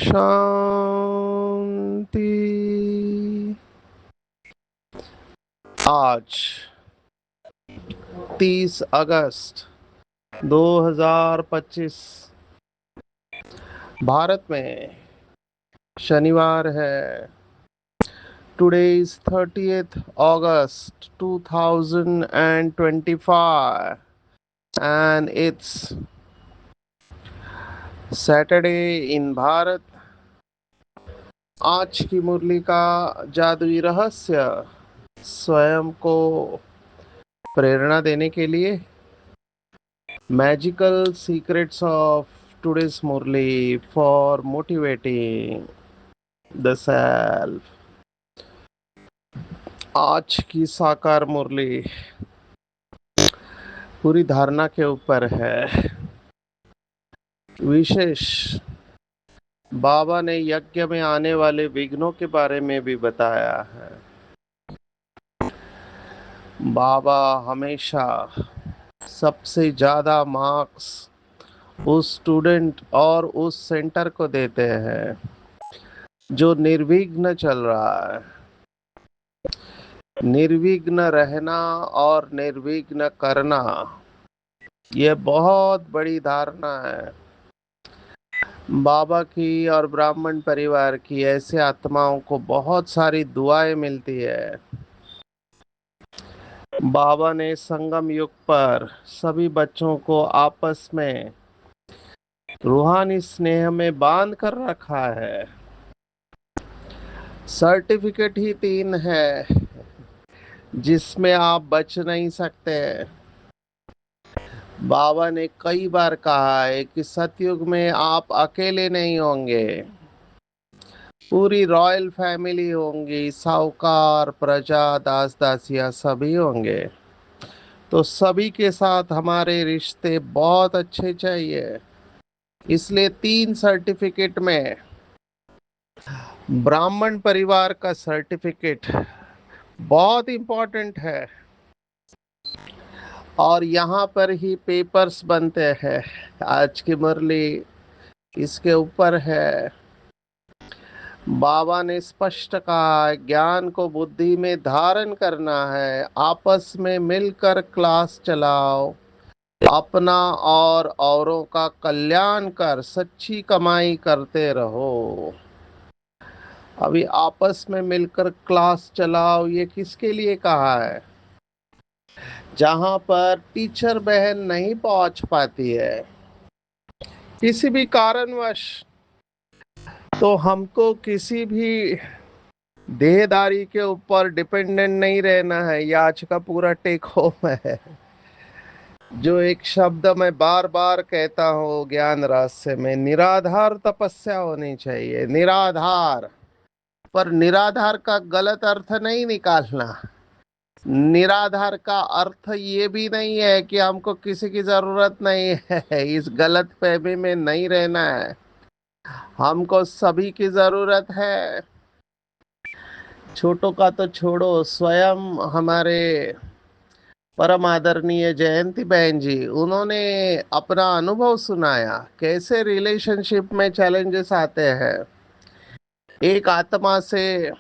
शांति। आज 30 अगस्त 2025 भारत में शनिवार है। Today is 30th August 2025 and it's Saturday in Bharat. आज की मुरली का जादुई रहस्य स्वयं को प्रेरणा देने के लिए magical secrets of today's murli for motivating the self. आज की साकार मुरली पूरी धारणा के ऊपर है। विशेष बाबा ने यज्ञ में आने वाले विघ्नों के बारे में भी बताया है। बाबा हमेशा सबसे ज्यादा मार्क्स उस स्टूडेंट और उस सेंटर को देते हैं जो निर्विघ्न चल रहा है। निर्विघ्न रहना और निर्विघ्न करना, ये बहुत बड़ी धारणा है बाबा की और ब्राह्मण परिवार की। ऐसे आत्माओं को बहुत सारी दुआएं मिलती है। बाबा ने संगम युग पर सभी बच्चों को आपस में रूहानी स्नेह में बांध कर रखा है। सर्टिफिकेट ही 3 है जिसमें आप बच नहीं सकते। बाबा ने कई बार कहा है कि सतयुग में आप अकेले नहीं होंगे, पूरी रॉयल फैमिली होंगी, साहूकार, प्रजा, दास दासिया सभी होंगे। तो सभी के साथ हमारे रिश्ते बहुत अच्छे चाहिए। इसलिए 3 सर्टिफिकेट में ब्राह्मण परिवार का सर्टिफिकेट बहुत इंपॉर्टेंट है और यहाँ पर ही पेपर्स बनते हैं। आज की मुरली इसके ऊपर है। बाबा ने स्पष्ट कहा, ज्ञान को बुद्धि में धारण करना है, आपस में मिलकर क्लास चलाओ, अपना और औरों का कल्याण कर सच्ची कमाई करते रहो। अभी आपस में मिलकर क्लास चलाओ, ये किसके लिए कहा है? जहां पर टीचर बहन नहीं पहुंच पाती है किसी भी कारणवश, तो हमको किसी भी देहदारी के ऊपर डिपेंडेंट नहीं रहना है। ये आज का पूरा टेक होम है। जो एक शब्द मैं बार बार कहता हूँ ज्ञान रहस्य में, निराधार तपस्या होनी चाहिए। निराधार, पर निराधार का गलत अर्थ नहीं निकालना। निराधार का अर्थ ये भी नहीं है कि हमको किसी की जरूरत नहीं है। इस गलत फहमी में नहीं रहना है। हमको सभी की जरूरत है। छोटों का तो छोड़ो, स्वयं हमारे परम आदरणीय जयंती बहन जी, उन्होंने अपना अनुभव सुनाया कैसे रिलेशनशिप में चैलेंजेस आते हैं। एक आत्मा से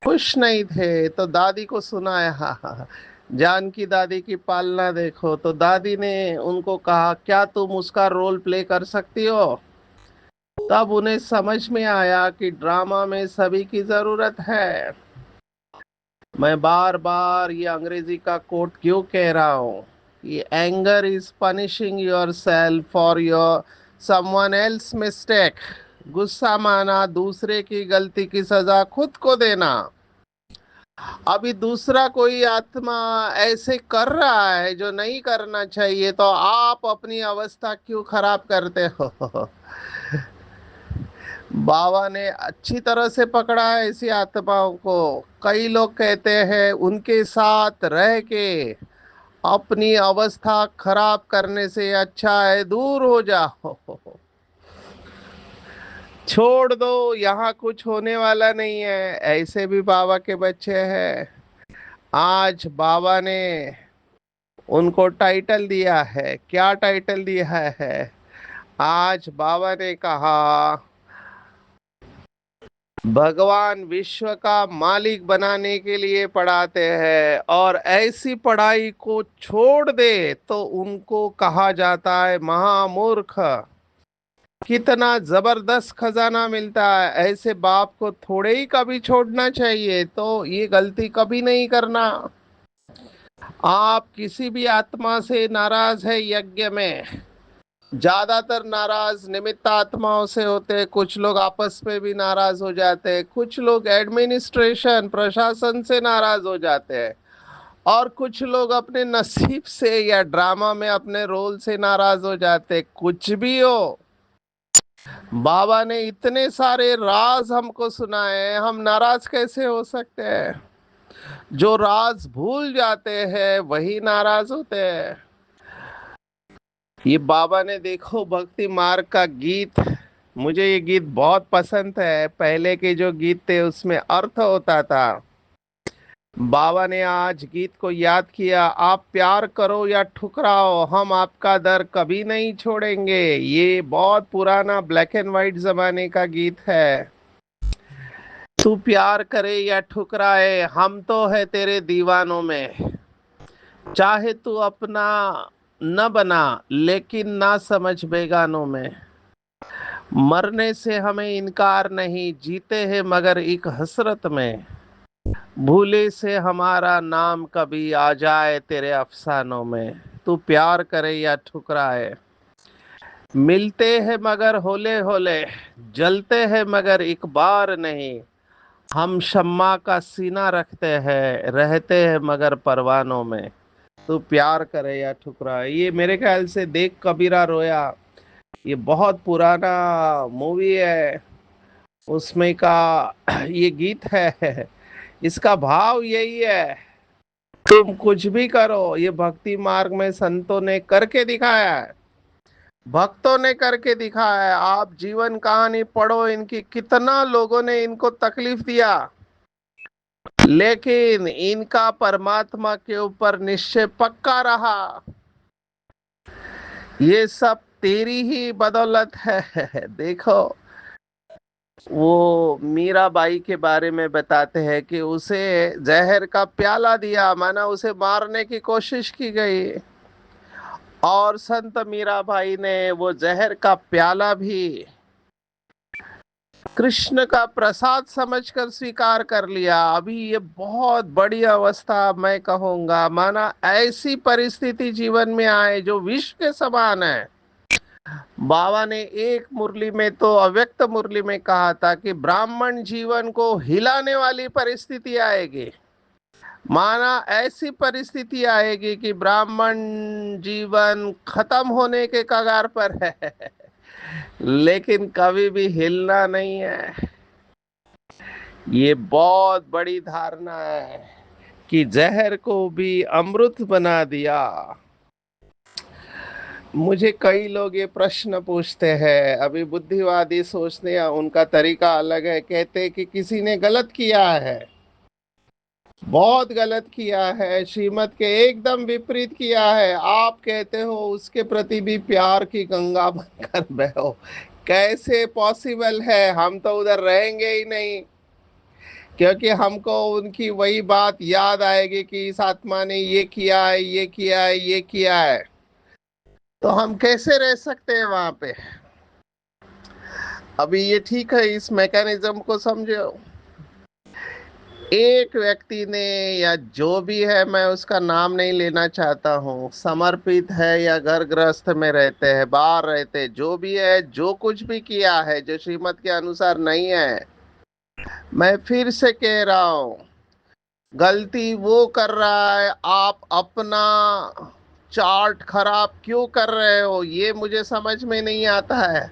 खुश नहीं थे तो दादी को सुनाया, जानकी दादी की पालना देखो। तो दादी ने उनको कहा, क्या तुम उसका रोल प्ले कर सकती हो? तब उन्हें समझ में आया कि ड्रामा में सभी की जरूरत है। मैं बार बार ये अंग्रेजी का कोट क्यों कह रहा हूँ? ये anger is punishing your self for your someone else mistake. गुस्सा माना दूसरे की गलती की सजा खुद को देना। अभी दूसरा कोई आत्मा ऐसे कर रहा है जो नहीं करना चाहिए, तो आप अपनी अवस्था क्यों खराब करते हो? बाबा ने अच्छी तरह से पकड़ा है ऐसी आत्माओं को। कई लोग कहते हैं उनके साथ रह के अपनी अवस्था खराब करने से अच्छा है दूर हो जाओ, छोड़ दो, यहाँ कुछ होने वाला नहीं है। ऐसे भी बाबा के बच्चे हैं। आज बाबा ने उनको टाइटल दिया है। क्या टाइटल दिया है? आज बाबा ने कहा भगवान विश्व का मालिक बनाने के लिए पढ़ाते हैं, और ऐसी पढ़ाई को छोड़ दे तो उनको कहा जाता है महामूर्ख। कितना जबरदस्त खजाना मिलता है। ऐसे बाप को थोड़े ही कभी छोड़ना चाहिए, तो ये गलती कभी नहीं करना। आप किसी भी आत्मा से नाराज है यज्ञ में, ज्यादातर नाराज निमित्त आत्माओं से होते हैं। कुछ लोग आपस में भी नाराज हो जाते हैं, कुछ लोग एडमिनिस्ट्रेशन प्रशासन से नाराज हो जाते हैं, और कुछ लोग अपने नसीब से या ड्रामा में अपने रोल से नाराज हो जाते हैं। कुछ भी हो, बाबा ने इतने सारे राज हमको सुनाए, हम नाराज कैसे हो सकते हैं? जो राज भूल जाते हैं वही नाराज होते हैं। ये बाबा ने देखो भक्ति मार्ग का गीत, मुझे ये गीत बहुत पसंद है। पहले के जो गीत थे उसमें अर्थ होता था। बाबा ने आज गीत को याद किया, आप प्यार करो या ठुकराओ हम आपका दर कभी नहीं छोड़ेंगे। ये बहुत पुराना ब्लैक एंड व्हाइट जमाने का गीत है। तू प्यार करे या ठुकराए हम तो है तेरे दीवानों में। चाहे तू अपना न बना लेकिन ना समझ बेगानों में। मरने से हमें इनकार नहीं, जीते हैं मगर एक हसरत में। भूले से हमारा नाम कभी आ जाए तेरे अफसानों में। तू प्यार करे या ठुकराए, मिलते हैं मगर होले होले, जलते हैं मगर एक बार नहीं। हम शम्मा का सीना रखते हैं, रहते हैं मगर परवानों में। तू प्यार करे या ठुकराए, ये मेरे ख्याल से देख कबीरा रोया, ये बहुत पुराना मूवी है। उसमें का ये गीत है। इसका भाव यही है, तुम कुछ भी करो, ये भक्ति मार्ग में संतों ने करके दिखाया है, भक्तों ने करके दिखाया है। आप जीवन कहानी पढ़ो इनकी, कितना लोगों ने इनको तकलीफ दिया, लेकिन इनका परमात्मा के ऊपर निश्चय पक्का रहा। ये सब तेरी ही बदौलत है। देखो, वो मीराबाई के बारे में बताते हैं कि उसे जहर का प्याला दिया, माना उसे मारने की कोशिश की गई, और संत मीराबाई ने वो जहर का प्याला भी कृष्ण का प्रसाद समझकर स्वीकार कर लिया। अभी ये बहुत बड़ी अवस्था मैं कहूंगा, माना ऐसी परिस्थिति जीवन में आए जो विष के समान है। बाबा ने एक मुरली में तो अव्यक्त मुरली में कहा था कि ब्राह्मण जीवन को हिलाने वाली परिस्थिति आएगी। माना ऐसी परिस्थिति आएगी कि ब्राह्मण जीवन खत्म होने के कगार पर है, लेकिन कभी भी हिलना नहीं है। ये बहुत बड़ी धारणा है कि जहर को भी अमृत बना दिया। मुझे कई लोग ये प्रश्न पूछते हैं, अभी बुद्धिवादी सोचने या उनका तरीका अलग है। कहते हैं कि किसी ने गलत किया है, बहुत गलत किया है, श्रीमत के एकदम विपरीत किया है, आप कहते हो उसके प्रति भी प्यार की गंगा बनकर बहो। कैसे पॉसिबल है? हम तो उधर रहेंगे ही नहीं, क्योंकि हमको उनकी वही बात याद आएगी कि इस आत्मा ने ये किया है, ये किया है, ये किया है। तो हम कैसे रह सकते हैं वहां पे? अभी ये ठीक है, इस मैकेनिज्म को समझो। एक व्यक्ति ने, या जो भी है, मैं उसका नाम नहीं लेना चाहता हूँ, समर्पित है या घर गृहस्थ में रहते हैं, बाहर रहते हैं, जो भी है, जो कुछ भी किया है जो श्रीमत के अनुसार नहीं है, मैं फिर से कह रहा हूँ, गलती वो कर रहा है। आप अपना चार्ट खराब क्यों कर रहे हो, ये मुझे समझ में नहीं आता है।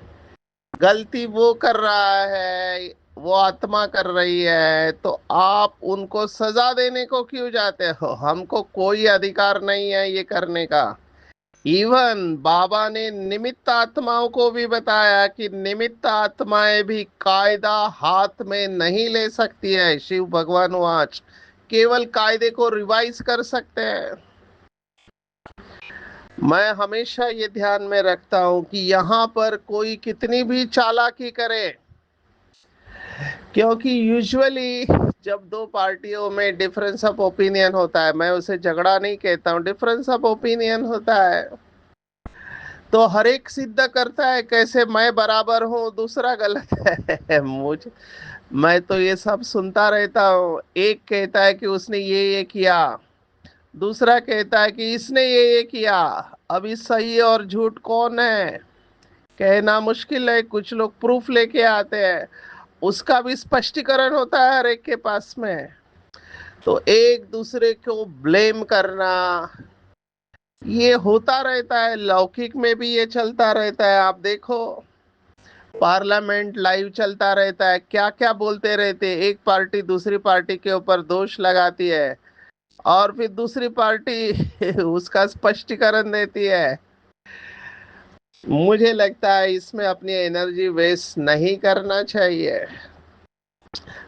गलती वो कर रहा है, वो आत्मा कर रही है, तो आप उनको सजा देने को क्यों जाते हो? हमको कोई अधिकार नहीं है ये करने का। इवन बाबा ने निमित्त आत्माओं को भी बताया कि निमित्त आत्माएं भी कायदा हाथ में नहीं ले सकती है। शिव भगवान वाच केवल कायदे को रिवाइज कर सकते हैं। मैं हमेशा ये ध्यान में रखता हूं कि यहाँ पर कोई कितनी भी चालाकी करे, क्योंकि यूजुअली जब दो पार्टियों में डिफरेंस ऑफ ओपिनियन होता है, मैं उसे झगड़ा नहीं कहता हूँ, डिफरेंस ऑफ ओपिनियन होता है, तो हर एक सिद्ध करता है कैसे मैं बराबर हूँ, दूसरा गलत है। मुझे मैं तो ये सब सुनता रहता हूँ। एक कहता है कि उसने ये किया, दूसरा कहता है कि इसने ये किया। अभी सही और झूठ कौन है कहना मुश्किल है। कुछ लोग प्रूफ लेके आते हैं, उसका भी स्पष्टीकरण होता है हर एक के पास में। तो एक दूसरे को ब्लेम करना ये होता रहता है, लौकिक में भी ये चलता रहता है। आप देखो पार्लियामेंट लाइव चलता रहता है, क्या क्या बोलते रहते हैं। एक पार्टी दूसरी पार्टी के ऊपर दोष लगाती है और फिर दूसरी पार्टी उसका स्पष्टीकरण देती है। मुझे लगता है इसमें अपनी एनर्जी वेस्ट नहीं करना चाहिए।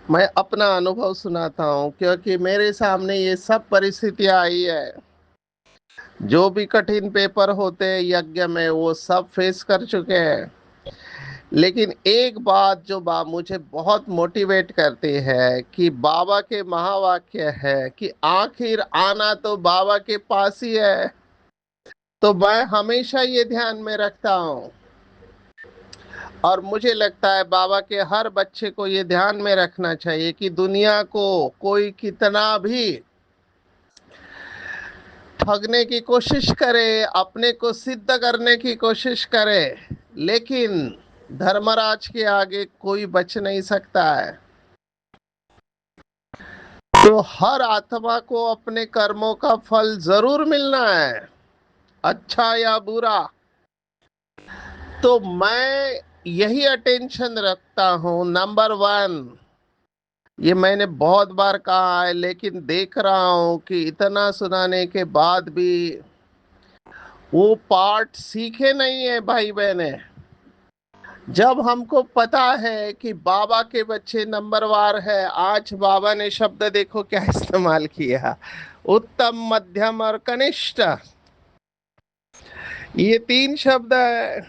मैं अपना अनुभव सुनाता हूँ, क्योंकि मेरे सामने ये सब परिस्थितियां आई है। जो भी कठिन पेपर होते हैं यज्ञ में वो सब फेस कर चुके हैं। लेकिन एक बात जो मुझे बहुत मोटिवेट करती है कि बाबा के महावाक्य है कि आखिर आना तो बाबा के पास ही है। तो मैं हमेशा ये ध्यान में रखता हूँ, और मुझे लगता है बाबा के हर बच्चे को ये ध्यान में रखना चाहिए कि दुनिया को कोई कितना भी ठगने की कोशिश करे, अपने को सिद्ध करने की कोशिश करे, लेकिन धर्मराज के आगे कोई बच नहीं सकता है। तो हर आत्मा को अपने कर्मों का फल जरूर मिलना है, अच्छा या बुरा। तो मैं यही अटेंशन रखता हूं। नंबर वन, ये मैंने बहुत बार कहा है, लेकिन देख रहा हूं कि इतना सुनाने के बाद भी वो पाठ सीखे नहीं है भाई बहने। जब हमको पता है कि बाबा के बच्चे नंबरवार है, आज बाबा ने शब्द देखो क्या इस्तेमाल किया, उत्तम मध्यम और कनिष्ठ, ये तीन शब्द है।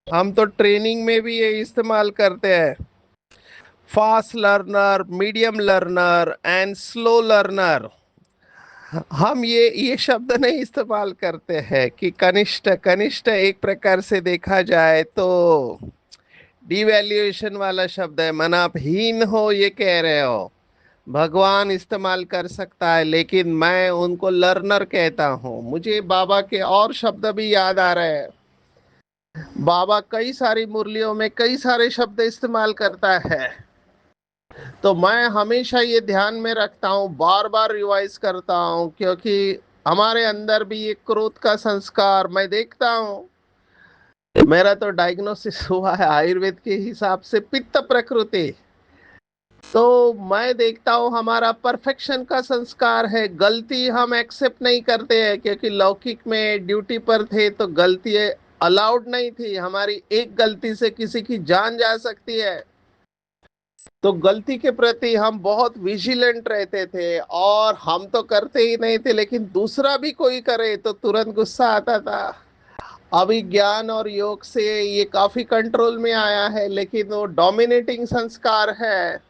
हम तो ट्रेनिंग में भी ये इस्तेमाल करते हैं, fast learner, medium learner and slow learner. हम ये शब्द नहीं इस्तेमाल करते हैं कि कनिष्ठ। कनिष्ठ एक प्रकार से देखा जाए तो डिवैल्यूएशन वाला शब्द है, मन आप हीन हो ये कह रहे हो। भगवान इस्तेमाल कर सकता है, लेकिन मैं उनको लर्नर कहता हूँ। मुझे बाबा के और शब्द भी याद आ रहे हैं। बाबा कई सारी मुरलियों में कई सारे शब्द इस्तेमाल करता है। तो मैं हमेशा ये ध्यान में रखता हूँ, बार बार रिवाइज करता हूँ, क्योंकि हमारे अंदर भी ये क्रोध का संस्कार मैं देखता हूँ। मेरा तो डायग्नोसिस हुआ है आयुर्वेद के हिसाब से पित्त प्रकृति। तो मैं देखता हूँ हमारा परफेक्शन का संस्कार है। गलती हम एक्सेप्ट नहीं करते हैं, क्योंकि लौकिक में ड्यूटी पर थे तो गलती अलाउड नहीं थी। हमारी एक गलती से किसी की जान जा सकती है। तो गलती के प्रति हम बहुत विजिलेंट रहते थे, और हम तो करते ही नहीं थे, लेकिन दूसरा भी कोई करे तो तुरंत गुस्सा आता था। अभी ज्ञान और योग से ये काफी कंट्रोल में आया है, लेकिन वो डोमिनेटिंग संस्कार है।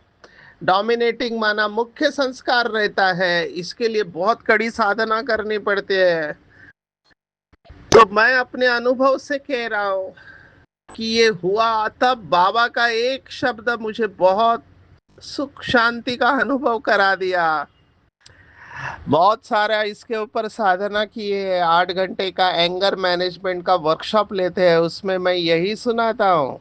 डोमिनेटिंग माना मुख्य संस्कार रहता है, इसके लिए बहुत कड़ी साधना करनी पड़ती है। तो मैं अपने अनुभव से कह रहा हूँ कि ये हुआ, तब बाबा का एक शब्द मुझे बहुत सुख शांति का अनुभव करा दिया। बहुत सारा इसके ऊपर साधना किए, 8 घंटे का एंगर मैनेजमेंट का वर्कशॉप लेते हैं, उसमें मैं यही सुनाता हूँ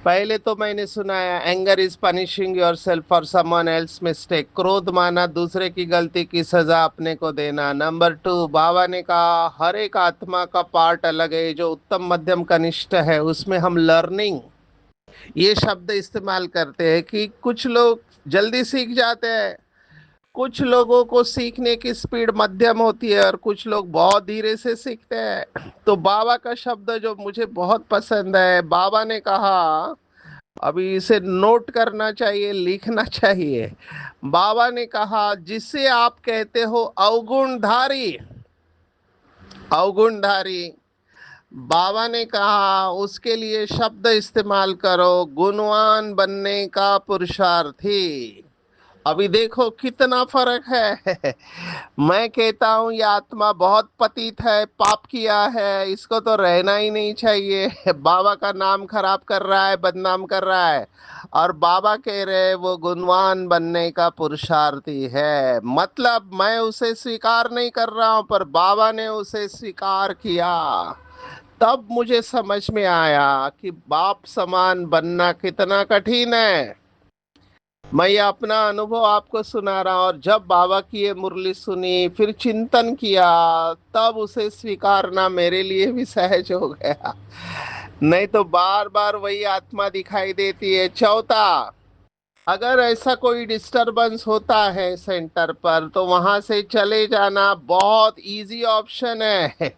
पहले तो मैंने सुनाया anger is punishing your self for someone else mistake, क्रोध माना दूसरे की गलती की सजा अपने को देना। नंबर टू, बाबा ने कहा हर एक आत्मा का पार्ट अलग है, जो उत्तम मध्यम कनिष्ठ है उसमें हम लर्निंग ये शब्द इस्तेमाल करते हैं कि कुछ लोग जल्दी सीख जाते हैं, कुछ लोगों को सीखने की स्पीड मध्यम होती है और कुछ लोग बहुत धीरे से सीखते हैं। तो बाबा का शब्द जो मुझे बहुत पसंद है, बाबा ने कहा, अभी इसे नोट करना चाहिए, लिखना चाहिए। बाबा ने कहा जिसे आप कहते हो अवगुणधारी, अवगुणधारी, बाबा ने कहा उसके लिए शब्द इस्तेमाल करो गुणवान बनने का पुरुषार्थी। अभी देखो कितना फर्क है। मैं कहता हूँ ये आत्मा बहुत पतित है, पाप किया है, इसको तो रहना ही नहीं चाहिए, बाबा का नाम खराब कर रहा है, बदनाम कर रहा है। और बाबा कह रहे वो गुणवान बनने का पुरुषार्थी है। मतलब मैं उसे स्वीकार नहीं कर रहा हूँ, पर बाबा ने उसे स्वीकार किया। तब मुझे समझ में आया कि बाप समान बनना कितना कठिन है। मैं ये अपना अनुभव आपको सुना रहा हूं, और जब बाबा की ये मुरली सुनी, फिर चिंतन किया, तब उसे स्वीकारना मेरे लिए भी सहज हो गया। नहीं तो बार बार वही आत्मा दिखाई देती है। चौथा, अगर ऐसा कोई डिस्टरबेंस होता है सेंटर पर, तो वहां से चले जाना बहुत इजी ऑप्शन है।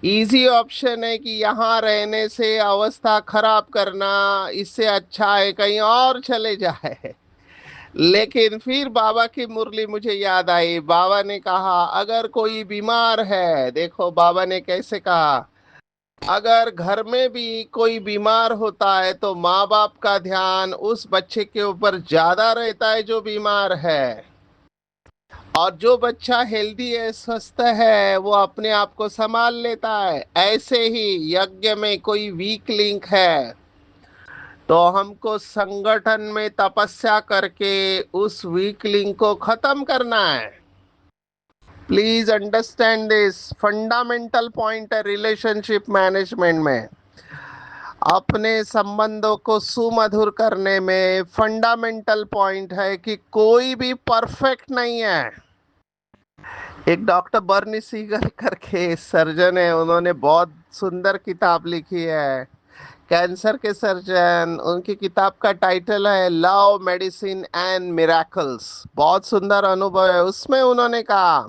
इजी ऑप्शन है कि यहाँ रहने से अवस्था खराब करना, इससे अच्छा है कहीं और चले जाए। लेकिन फिर बाबा की मुरली मुझे याद आई। बाबा ने कहा अगर कोई बीमार है, देखो बाबा ने कैसे कहा, अगर घर में भी कोई बीमार होता है तो माँ बाप का ध्यान उस बच्चे के ऊपर ज्यादा रहता है जो बीमार है, और जो बच्चा हेल्दी है, स्वस्थ है, वो अपने आप को संभाल लेता है। ऐसे ही यज्ञ में कोई वीक लिंक है तो हमको संगठन में तपस्या करके उस वीक लिंक को खत्म करना है। Please understand this fundamental point है रिलेशनशिप मैनेजमेंट में। अपने संबंधों को सुमधुर करने में फंडामेंटल पॉइंट है कि कोई भी परफेक्ट नहीं है। एक डॉक्टर बर्नी सीगल करके सर्जन है, उन्होंने बहुत सुंदर किताब लिखी है, कैंसर के सर्जन। उनकी किताब का टाइटल है लव मेडिसिन एंड मिराकल्स। बहुत सुंदर अनुभव है। उसमें उन्होंने कहा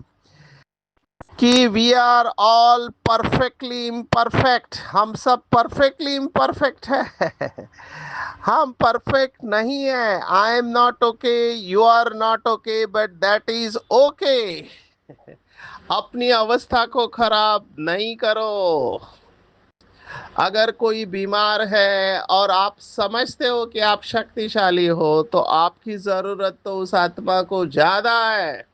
कि we are all perfectly imperfect, हम सब परफेक्टली इम्परफेक्ट है। हम परफेक्ट नहीं है। I am not okay, you are not okay, but that is okay. अपनी अवस्था को खराब नहीं करो। अगर कोई बीमार है और आप समझते हो कि आप शक्तिशाली हो, तो आपकी जरूरत तो उस आत्मा को ज्यादा है,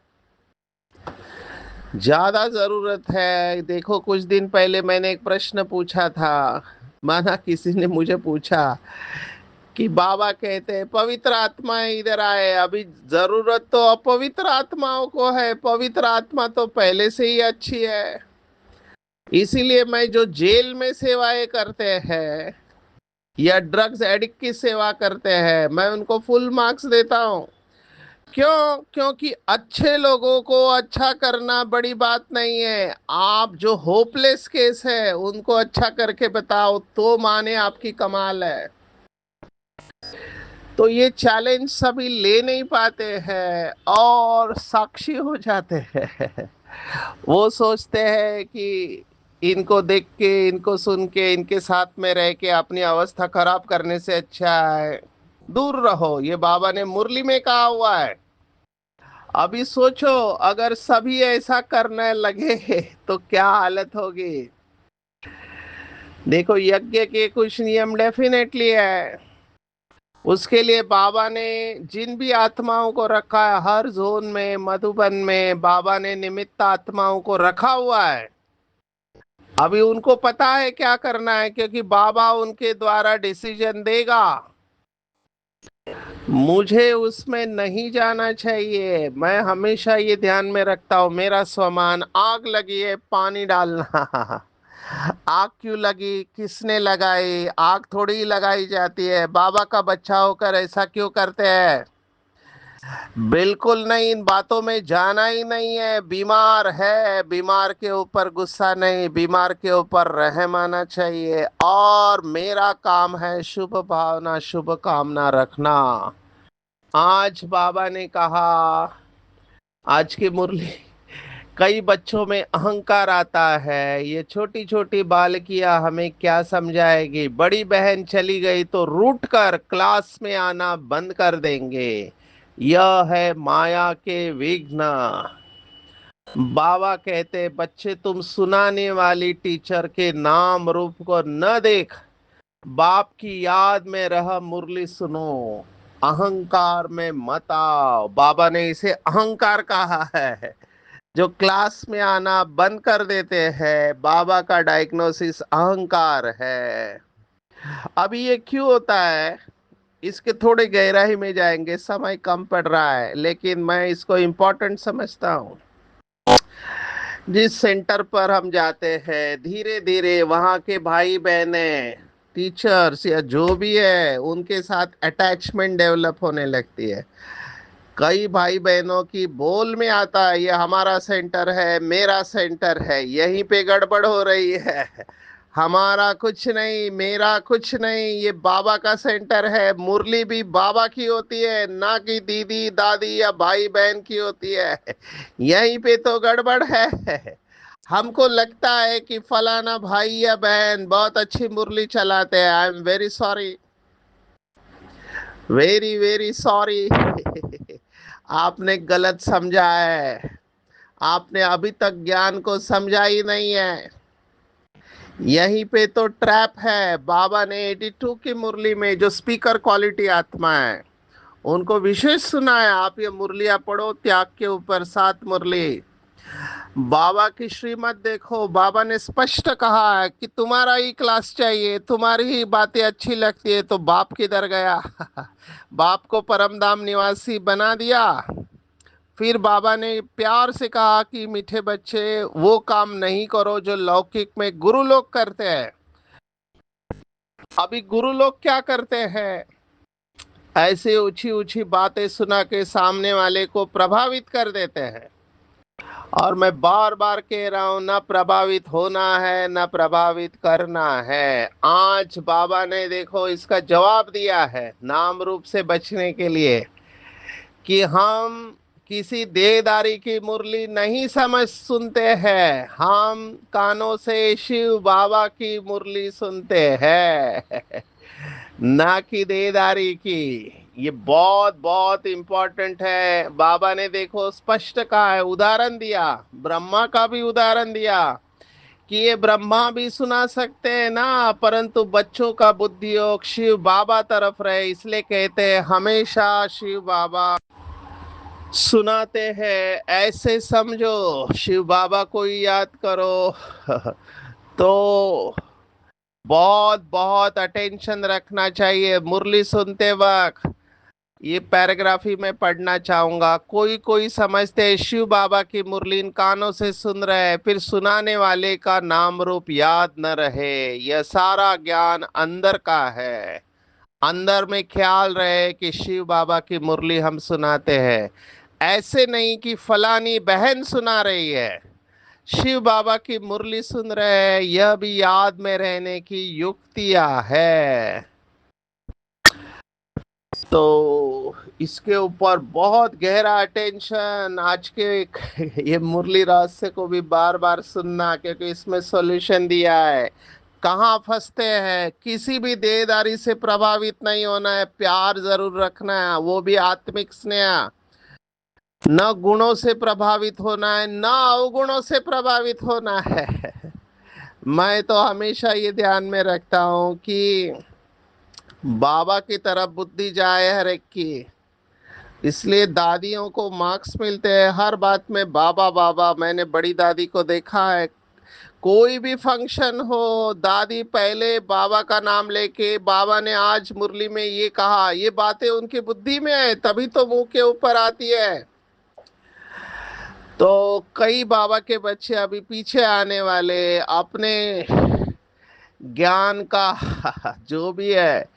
ज्यादा जरूरत है। देखो कुछ दिन पहले मैंने एक प्रश्न पूछा था, माना किसी ने मुझे पूछा कि बाबा कहते हैं पवित्र आत्माएं इधर आए, अभी जरूरत तो अपवित्र आत्माओं को है, पवित्र आत्मा तो पहले से ही अच्छी है। इसीलिए मैं जो जेल में सेवाएं करते हैं या ड्रग्स एडिक्ट की सेवा करते हैं, मैं उनको फुल मार्क्स देता हूँ। क्यों? क्योंकि अच्छे लोगों को अच्छा करना बड़ी बात नहीं है। आप जो होपलेस केस है उनको अच्छा करके बताओ तो माने आपकी कमाल है। तो ये चैलेंज सभी ले नहीं पाते हैं और साक्षी हो जाते हैं। वो सोचते हैं कि इनको देख के, इनको सुन के, इनके साथ में रह के अपनी अवस्था खराब करने से अच्छा है दूर रहो। ये बाबा ने मुरली में कहा हुआ है। अभी सोचो अगर सभी ऐसा करने लगे तो क्या हालत होगी। देखो यज्ञ के कुछ नियम डेफिनेटली है। उसके लिए बाबा ने जिन भी आत्माओं को रखा है, हर जोन में, मधुबन में बाबा ने निमित्त आत्माओं को रखा हुआ है। अभी उनको पता है क्या करना है, क्योंकि बाबा उनके द्वारा डिसीजन देगा। मुझे उसमें नहीं जाना चाहिए। मैं हमेशा ये ध्यान में रखता हूँ, मेरा स्वमान आग लगी है पानी डालना। आग क्यों लगी, किसने लगाई? आग थोड़ी ही लगाई जाती है। बाबा का बच्चा होकर ऐसा क्यों करते हैं? बिल्कुल नहीं, इन बातों में जाना ही नहीं है। बीमार है, बीमार के ऊपर गुस्सा नहीं, बीमार के ऊपर रहम आना चाहिए। और मेरा काम है शुभ भावना, शुभ कामना रखना। आज बाबा ने कहा, आज की मुरली, कई बच्चों में अहंकार आता है। ये छोटी छोटी बालकियां हमें क्या समझाएगी? बड़ी बहन चली गई तो रूठ कर क्लास में आना बंद कर देंगे। यह है माया के विघ्न। बाबा कहते, बच्चे तुम सुनाने वाली टीचर के नाम रूप को न देख, बाप की याद में रह मुरली सुनो। अहंकार में मत आओ। बाबा ने इसे अहंकार कहा है। जो क्लास में आना बंद कर देते हैं, बाबा का डायग्नोसिस अहंकार है। अभी ये क्यों होता है, इसके थोड़े गहराई में जाएंगे, समय कम पड़ रहा है, लेकिन मैं इसको इम्पोर्टेंट समझता हूँ। जिस सेंटर पर हम जाते हैं, धीरे धीरे वहाँ के भाई बहने, टीचर्स या जो भी है, उनके साथ अटैचमेंट डेवलप होने लगती है। कई भाई बहनों की बोल में आता है, ये हमारा सेंटर है, मेरा सेंटर है, यहीं पे गड़बड़ हो रही है। हमारा कुछ नहीं, मेरा कुछ नहीं, ये बाबा का सेंटर है। मुरली भी बाबा की होती है, ना कि दीदी दादी या भाई बहन की होती है। यहीं पे तो गड़बड़ है। हमको लगता है कि फलाना भाई या बहन बहुत अच्छी मुरली चलाते हैं। I am very sorry, very very sorry. आपने गलत समझा है। आपने अभी तक ज्ञान को समझा ही नहीं है। यहीं पे तो ट्रैप है। बाबा ने 82 की मुरली में जो स्पीकर क्वालिटी आत्मा है, उनको विशेष सुनाया, आप ये मुरलियां पढ़ो, त्याग के ऊपर 7 मुरली। बाबा की श्रीमत देखो, बाबा ने स्पष्ट कहा है कि तुम्हारा ही क्लास चाहिए, तुम्हारी ही बातें अच्छी लगती है, तो बाप किधर गया? बाप को परमधाम निवासी बना दिया। फिर बाबा ने प्यार से कहा कि मीठे बच्चे, वो काम नहीं करो जो लौकिक में गुरु लोग करते हैं। अभी गुरु लोग क्या करते हैं? ऐसे ऊंची ऊंची बातें सुना के सामने वाले को प्रभावित कर देते हैं। और मैं बार बार कह रहा हूं, ना प्रभावित होना है, ना प्रभावित करना है। आज बाबा ने देखो इसका जवाब दिया है, नाम रूप से बचने के लिए, कि हम किसी देहदारी की मुरली नहीं समझ सुनते हैं, हम कानों से शिव बाबा की मुरली सुनते हैं। ना कि देदारी की। ये बहुत बहुत इंपॉर्टेंट है। बाबा ने देखो स्पष्ट कहा है, उदाहरण दिया, ब्रह्मा का भी उदाहरण दिया कि ये ब्रह्मा भी सुना सकते हैं ना, परंतु बच्चों का बुद्धि योग शिव बाबा तरफ रहे, इसलिए कहते हैं हमेशा शिव बाबा सुनाते हैं। ऐसे समझो, शिव बाबा को ही याद करो। तो बहुत बहुत अटेंशन रखना चाहिए मुरली सुनते वक्त। ये पैराग्राफ ही मैं पढ़ना चाहूंगा। कोई कोई समझते हैं शिव बाबा की मुरली इन कानों से सुन रहे हैं, फिर सुनाने वाले का नाम रूप याद न रहे। यह सारा ज्ञान अंदर का है। अंदर में ख्याल रहे कि शिव बाबा की मुरली हम सुनाते हैं, ऐसे नहीं कि फलानी बहन सुना रही है। शिव बाबा की मुरली सुन रहे हैं, यह भी याद में रहने की युक्तियां है। तो इसके ऊपर बहुत गहरा अटेंशन आज के ये मुरली रहस्य को भी बार बार सुनना, क्योंकि इसमें सॉल्यूशन दिया है। कहाँ फंसते हैं? किसी भी देहदारी से प्रभावित नहीं होना है, प्यार जरूर रखना है, वो भी आत्मिक स्नेह। न गुणों से प्रभावित होना है, न अवगुणों से प्रभावित होना है। मैं तो हमेशा ये ध्यान में रखता हूँ कि बाबा की तरफ बुद्धि जाए हर एक की। इसलिए दादियों को मार्क्स मिलते हैं हर बात में, बाबा बाबा। मैंने बड़ी दादी को देखा है, कोई भी फंक्शन हो, दादी पहले बाबा का नाम लेके, बाबा ने आज मुरली में ये कहा, ये बातें उनकी बुद्धि में है, तभी तो मुंह के ऊपर आती है। तो कई बाबा के बच्चे अभी पीछे आने वाले अपने ज्ञान का जो भी है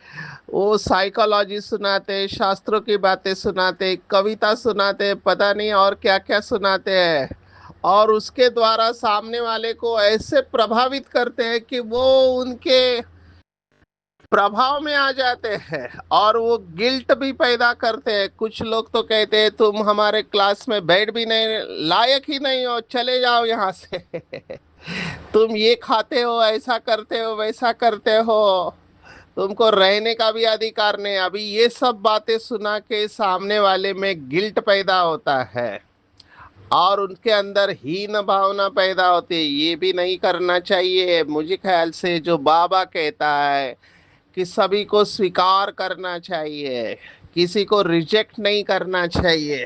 वो साइकोलॉजी सुनाते, शास्त्रों की बातें सुनाते, कविता सुनाते, पता नहीं और क्या क्या सुनाते हैं, और उसके द्वारा सामने वाले को ऐसे प्रभावित करते हैं कि वो उनके प्रभाव में आ जाते हैं और वो गिल्ट भी पैदा करते हैं। कुछ लोग तो कहते हैं तुम हमारे क्लास में बैठ भी नहीं, लायक ही नहीं हो, चले जाओ यहाँ से। तुम ये खाते हो, ऐसा करते हो, वैसा करते हो, तुमको रहने का भी अधिकार नहीं। अभी ये सब बातें सुना के सामने वाले में गिल्ट पैदा होता है और उनके अंदर हीन भावना पैदा होती है। ये भी नहीं करना चाहिए। मुझे ख्याल से जो बाबा कहता है कि सभी को स्वीकार करना चाहिए, किसी को रिजेक्ट नहीं करना चाहिए।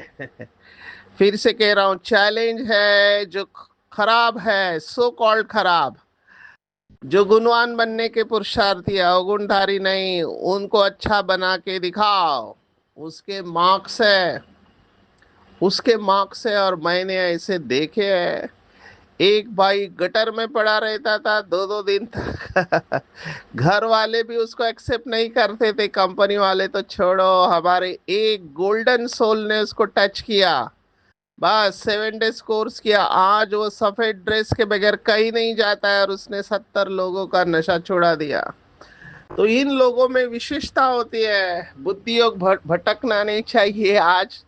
फिर से कह रहा हूं, चैलेंज है जो खराब है, सो कॉल्ड खराब, जो गुणवान बनने के पुरुषार्थी है, अवगुणधारी नहीं, उनको अच्छा बना के दिखाओ। उसके मार्क्स है, उसके मार्क्स है। और मैंने ऐसे देखे हैं, एक भाई गटर में पड़ा रहता था 2-2 दिन तक। घर वाले भी उसको एक्सेप्ट नहीं करते थे, कंपनी वाले तो छोड़ो, हमारे एक गोल्डन सोल ने उसको टच किया, बस 7 डेज कोर्स किया, आज वो सफेद ड्रेस के बगैर कहीं नहीं जाता है और उसने 70 लोगों का नशा छुड़ा दिया। तो इन लोगों में विशेषता होती है, बुद्धि योग भटकना नहीं चाहिए। आज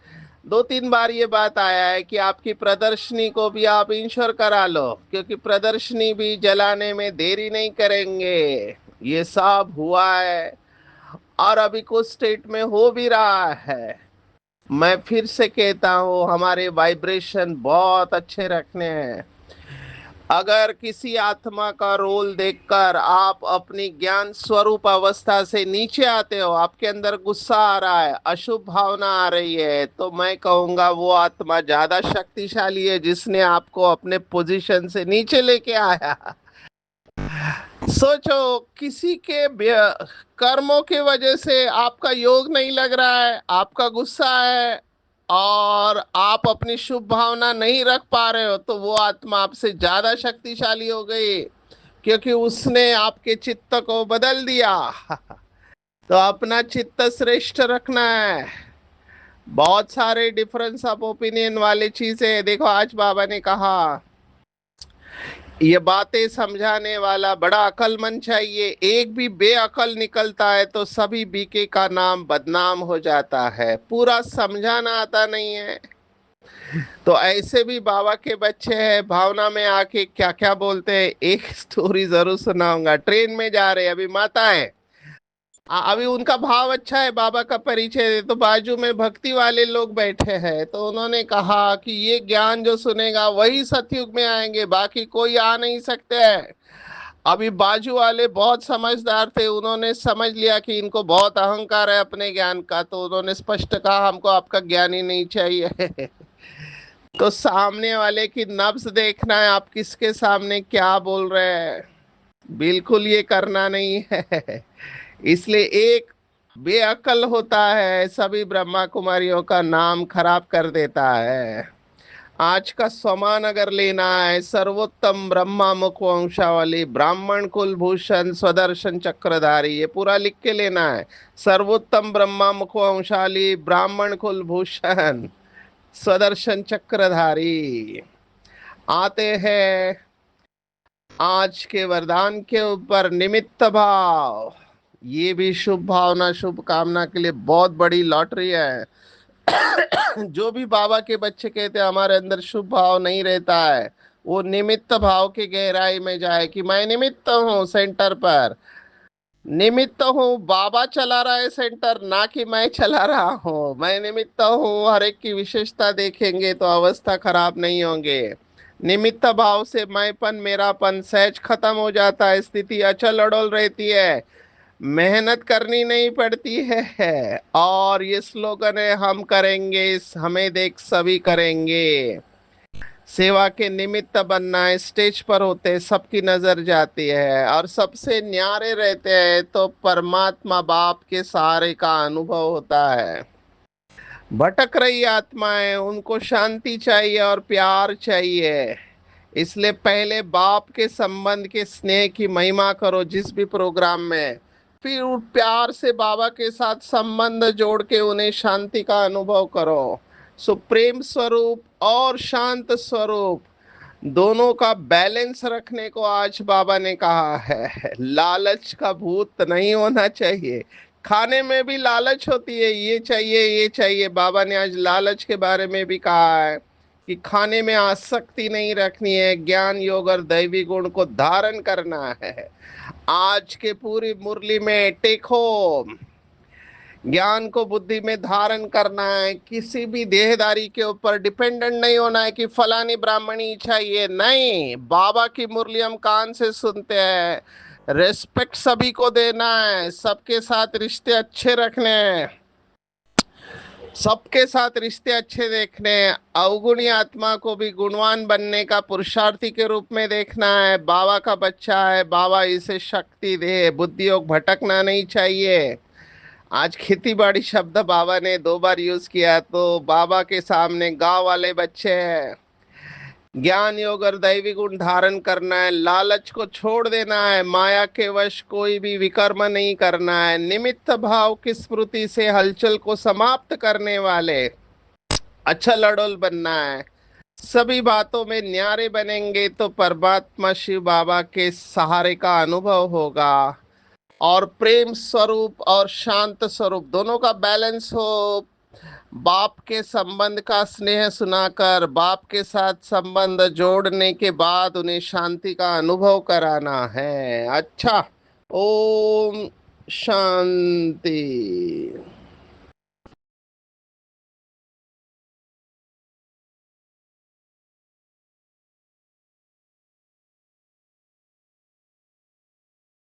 2-3 बार ये बात आया है कि आपकी प्रदर्शनी को भी आप इंश्योर करा लो, क्योंकि प्रदर्शनी भी जलाने में देरी नहीं करेंगे। ये सब हुआ है और अभी कुछ स्टेट में हो भी रहा है। मैं फिर से कहता हूँ, हमारे वाइब्रेशन बहुत अच्छे रखने हैं। अगर किसी आत्मा का रोल देखकर आप अपनी ज्ञान स्वरूप अवस्था से नीचे आते हो, आपके अंदर गुस्सा आ रहा है, अशुभ भावना आ रही है, तो मैं कहूंगा वो आत्मा ज्यादा शक्तिशाली है जिसने आपको अपने पोजीशन से नीचे लेके आया। सोचो, किसी के कर्मों की वजह से आपका योग नहीं लग रहा है, आपका गुस्सा है और आप अपनी शुभ भावना नहीं रख पा रहे हो, तो वो आत्मा आपसे ज्यादा शक्तिशाली हो गई, क्योंकि उसने आपके चित्त को बदल दिया। तो अपना चित्त श्रेष्ठ रखना है। बहुत सारे डिफरेंस ऑफ ओपिनियन वाली चीजें देखो, आज बाबा ने कहा ये बातें समझाने वाला बड़ा अक्लमंद चाहिए। एक भी बेअकल निकलता है तो सभी बीके का नाम बदनाम हो जाता है, पूरा समझाना आता नहीं है। तो ऐसे भी बाबा के बच्चे हैं, भावना में आके क्या क्या बोलते हैं। एक स्टोरी जरूर सुनाऊंगा। ट्रेन में जा रहे हैं, अभी माता है, अभी उनका भाव अच्छा है, बाबा का परिचय दे, तो बाजू में भक्ति वाले लोग बैठे हैं, तो उन्होंने कहा कि ये ज्ञान जो सुनेगा वही सतयुग में आएंगे, बाकी कोई आ नहीं सकते हैं। अभी बाजू वाले बहुत समझदार थे, उन्होंने समझ लिया कि इनको बहुत अहंकार है अपने ज्ञान का, तो उन्होंने स्पष्ट कहा हमको आपका ज्ञान ही नहीं चाहिए। तो सामने वाले की नब्ज देखना है, आप किसके सामने क्या बोल रहे हैं, बिल्कुल ये करना नहीं है। इसलिए एक बेअकल होता है, सभी ब्रह्मा कुमारियों का नाम खराब कर देता है। आज का स्वमान अगर लेना है, सर्वोत्तम ब्रह्मा मुख वंशावली, ब्राह्मण कुल भूषण, स्वदर्शन चक्रधारी, ये पूरा लिख के लेना है। सर्वोत्तम ब्रह्मा मुख वंशाली, ब्राह्मण कुल भूषण, स्वदर्शन चक्रधारी। आते हैं आज के वरदान के ऊपर, निमित्त भाव। ये भी शुभ भावना, शुभ कामना के लिए बहुत बड़ी लॉटरी है। जो भी बाबा के बच्चे कहते हैं हमारे अंदर शुभ भाव नहीं रहता है, वो निमित्त भाव की गहराई में जाए कि मैं निमित्त हूँ सेंटर पर, निमित्त हूँ, बाबा चला रहा है सेंटर, ना कि मैं चला रहा हूँ। मैं निमित्त हूँ, हर एक की विशेषता देखेंगे तो अवस्था खराब नहीं होंगे। निमित्त भाव से मैंपन मेरापन सहज खत्म हो जाता है, स्थिति अचल अडोल रहती है, मेहनत करनी नहीं पड़ती है। और ये स्लोगन है, हम करेंगे हमें देख सभी करेंगे। सेवा के निमित्त बनना है, स्टेज पर होते सबकी नजर जाती है और सबसे न्यारे रहते हैं तो परमात्मा बाप के सहारे का अनुभव होता है। भटक रही आत्माएं, उनको शांति चाहिए और प्यार चाहिए। इसलिए पहले बाप के संबंध के स्नेह की महिमा करो जिस भी प्रोग्राम में, फिर प्यार से बाबा के साथ संबंध जोड़ के उन्हें शांति का अनुभव करो। सुप्रेम स्वरूप और शांत स्वरूप दोनों का बैलेंस रखने को आज बाबा ने कहा है। लालच का भूत नहीं होना चाहिए। खाने में भी लालच होती है, ये चाहिए ये चाहिए। बाबा ने आज लालच के बारे में भी कहा है कि खाने में आसक्ति नहीं रखनी है, ज्ञान योग और दैवी गुण को धारण करना है। आज के पूरी मुरली में टेक होम, ज्ञान को बुद्धि में धारण करना है। किसी भी देहदारी के ऊपर डिपेंडेंट नहीं होना है कि फलानी ब्राह्मणी चाहिए, नहीं। बाबा की मुरली हम कान से सुनते हैं। रेस्पेक्ट सभी को देना है, सबके साथ रिश्ते अच्छे रखने हैं, सबके साथ रिश्ते अच्छे देखने हैं। अवगुणी आत्मा को भी गुणवान बनने का पुरुषार्थी के रूप में देखना है। बाबा का बच्चा है, बाबा इसे शक्ति दे, बुद्धि योग भटकना नहीं चाहिए। आज खेती बाड़ी शब्द बाबा ने 2 बार यूज किया, तो बाबा के सामने गांव वाले बच्चे हैं। ज्ञान योग और दैवी गुण धारण करना है, लालच को छोड़ देना है, माया के वश कोई भी विकर्म नहीं करना है, निमित्त भाव की स्मृति से हलचल को समाप्त करने वाले अच्छा लड़ोल बनना है। सभी बातों में न्यारे बनेंगे तो परमात्मा शिव बाबा के सहारे का अनुभव होगा। और प्रेम स्वरूप और शांत स्वरूप दोनों का बैलेंस हो। बाप के संबंध का स्नेह सुनाकर बाप के साथ संबंध जोड़ने के बाद उन्हें शांति का अनुभव कराना है। अच्छा, ओम शांति।